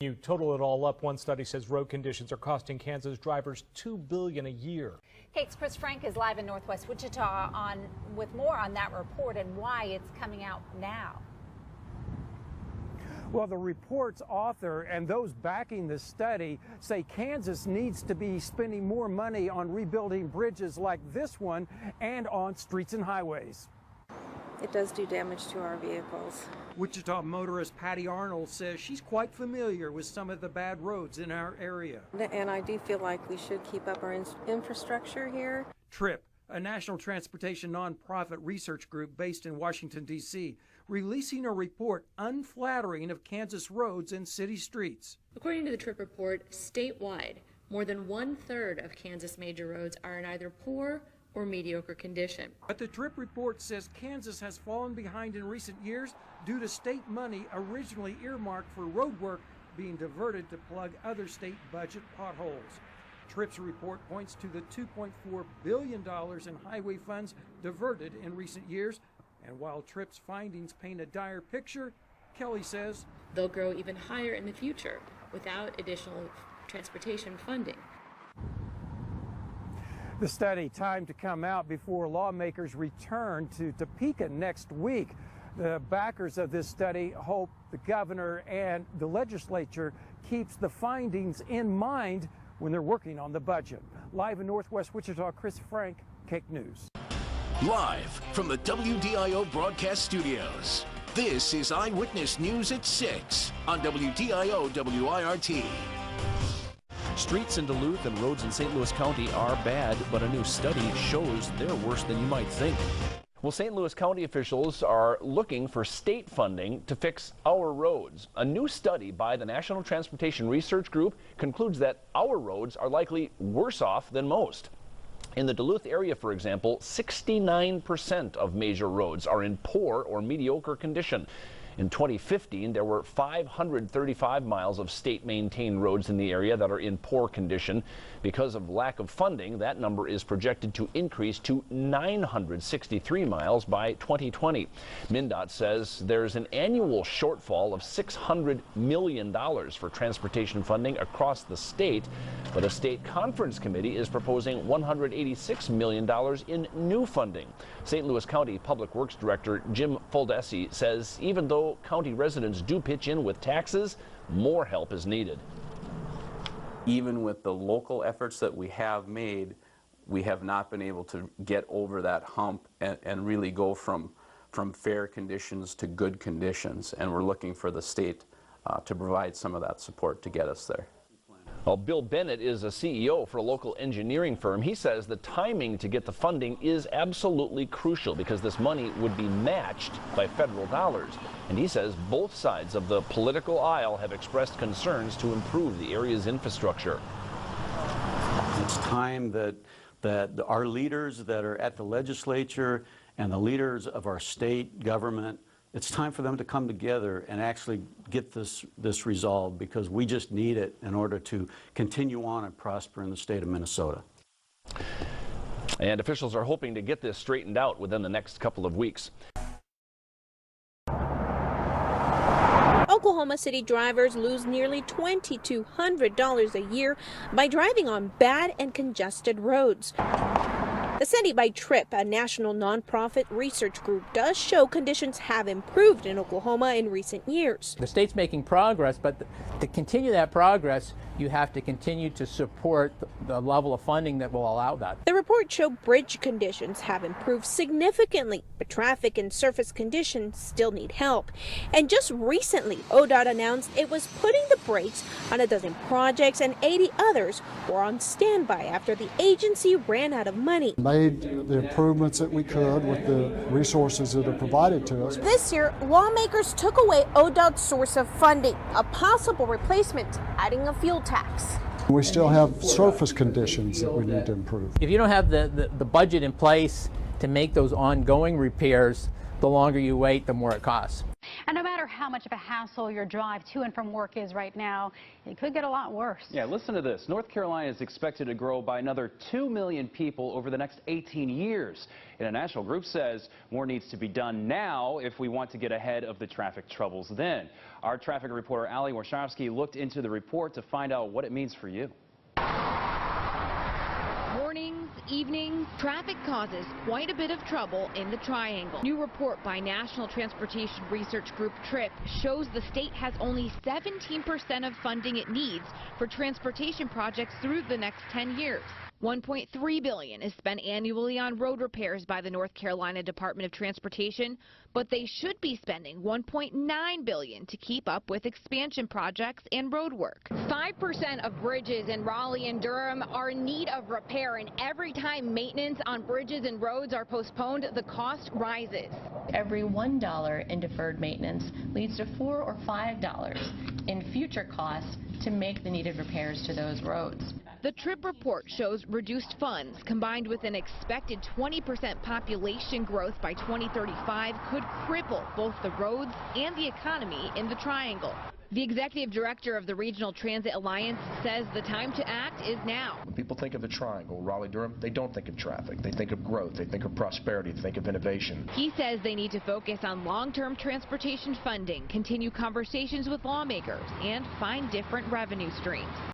You total it all up, one study says road conditions are costing Kansas drivers $2 billion a year. Kate's Chris Frank is live in Northwest Wichita with more on that report and why it's coming out now. Well, the report's author and those backing the study say Kansas needs to be spending more money on rebuilding bridges like this one and on streets and highways. It does do damage to our vehicles. Wichita motorist Patty Arnold says she's quite familiar with some of the bad roads in our area. And I do feel like we should keep up our infrastructure here. TRIP, a national transportation nonprofit research group based in Washington, D.C., releasing a report unflattering of Kansas roads and city streets. According to the TRIP report, statewide, more than 1/3 of Kansas major roads are in either poor or mediocre condition. But the TRIP report says Kansas has fallen behind in recent years due to state money originally earmarked for road work being diverted to plug other state budget potholes. TRIP's report points to the $2.4 billion in highway funds diverted in recent years. And while TRIP's findings paint a dire picture, Kelly says they'll grow even higher in the future without additional transportation funding. The study timed to come out before lawmakers return to Topeka next week. The backers of this study hope the governor and the legislature keeps the findings in mind when they're working on the budget. Live in Northwest Wichita, Chris Frank, KAKE News. Live from the WDIO broadcast studios, this is Eyewitness News at 6 on WDIO WIRT. Streets in Duluth and roads in St. Louis County are bad, but a new study shows they're worse than you might think. Well, St. Louis County officials are looking for state funding to fix our roads. A new study by the National Transportation Research Group concludes that our roads are likely worse off than most. In the Duluth area, for example, 69% of major roads are in poor or mediocre condition. In 2015, there were 535 miles of state-maintained roads in the area that are in poor condition. Because of lack of funding, that number is projected to increase to 963 miles by 2020. MnDOT says there's an annual shortfall of $600 million for transportation funding across the state, but a state conference committee is proposing $186 million in new funding. St. Louis County Public Works Director Jim Foldesi says even though county residents do pitch in with taxes, more help is needed. Even with the local efforts that we have made, we have not been able to get over that hump and really go from fair conditions to good conditions. And we're looking for the state to provide some of that support to get us there. Well, Bill Bennett is a CEO for a local engineering firm. He says the timing to get the funding is absolutely crucial because this money would be matched by federal dollars. And he says both sides of the political aisle have expressed concerns to improve the area's infrastructure. It's time that our leaders that are at the legislature and the leaders of our state government, it's time for them to come together and actually get this resolved, because we just need it in order to continue on and prosper in the state of Minnesota. And officials are hoping to get this straightened out within the next couple of weeks. Oklahoma City drivers lose nearly $2,200 a year by driving on bad and congested roads. The study by TRIP, a national nonprofit research group, does show conditions have improved in Oklahoma in recent years. The state's making progress, but to continue that progress, you have to continue to support the level of funding that will allow that. The report showed bridge conditions have improved significantly, but traffic and surface conditions still need help. And just recently, ODOT announced it was putting the brakes on a dozen projects and 80 others were on standby after the agency ran out of money. Made the improvements that we could with the resources that are provided to us. This year, lawmakers took away ODOT's source of funding, a possible replacement, adding a fuel tax. We still have surface conditions that we need to improve. If you don't have the budget in place to make those ongoing repairs, the longer you wait, the more it costs. And no matter how much of a hassle your drive to and from work is right now, it could get a lot worse. Yeah, listen to this. North Carolina is expected to grow by another 2 million people over the next 18 years. And a national group says more needs to be done now if we want to get ahead of the traffic troubles then. Our traffic reporter, Ali Warshawski, looked into the report to find out what it means for you. Mornings, evenings, traffic causes quite a bit of trouble in the Triangle. New report by National Transportation Research Group TRIP shows the state has only 17% of funding it needs for transportation projects through the next 10 years. $1.3 billion is spent annually on road repairs by the North Carolina Department of Transportation, but they should be spending $1.9 billion to keep up with expansion projects and road work. 5% of bridges in Raleigh and Durham are in need of repair, and every time maintenance on bridges and roads are postponed, the cost rises. Every $1 in deferred maintenance leads to $4 or $5 in future costs to make the needed repairs to those roads. The TRIP report shows reduced funds combined with an expected 20% population growth by 2035 could cripple both the roads and the economy in the Triangle. The executive director of the Regional Transit Alliance says the time to act is now. When people think of the Triangle, Raleigh-Durham, they don't think of traffic. They think of growth. They think of prosperity. They think of innovation. He says they need to focus on long-term transportation funding, continue conversations with lawmakers, and find different revenue streams.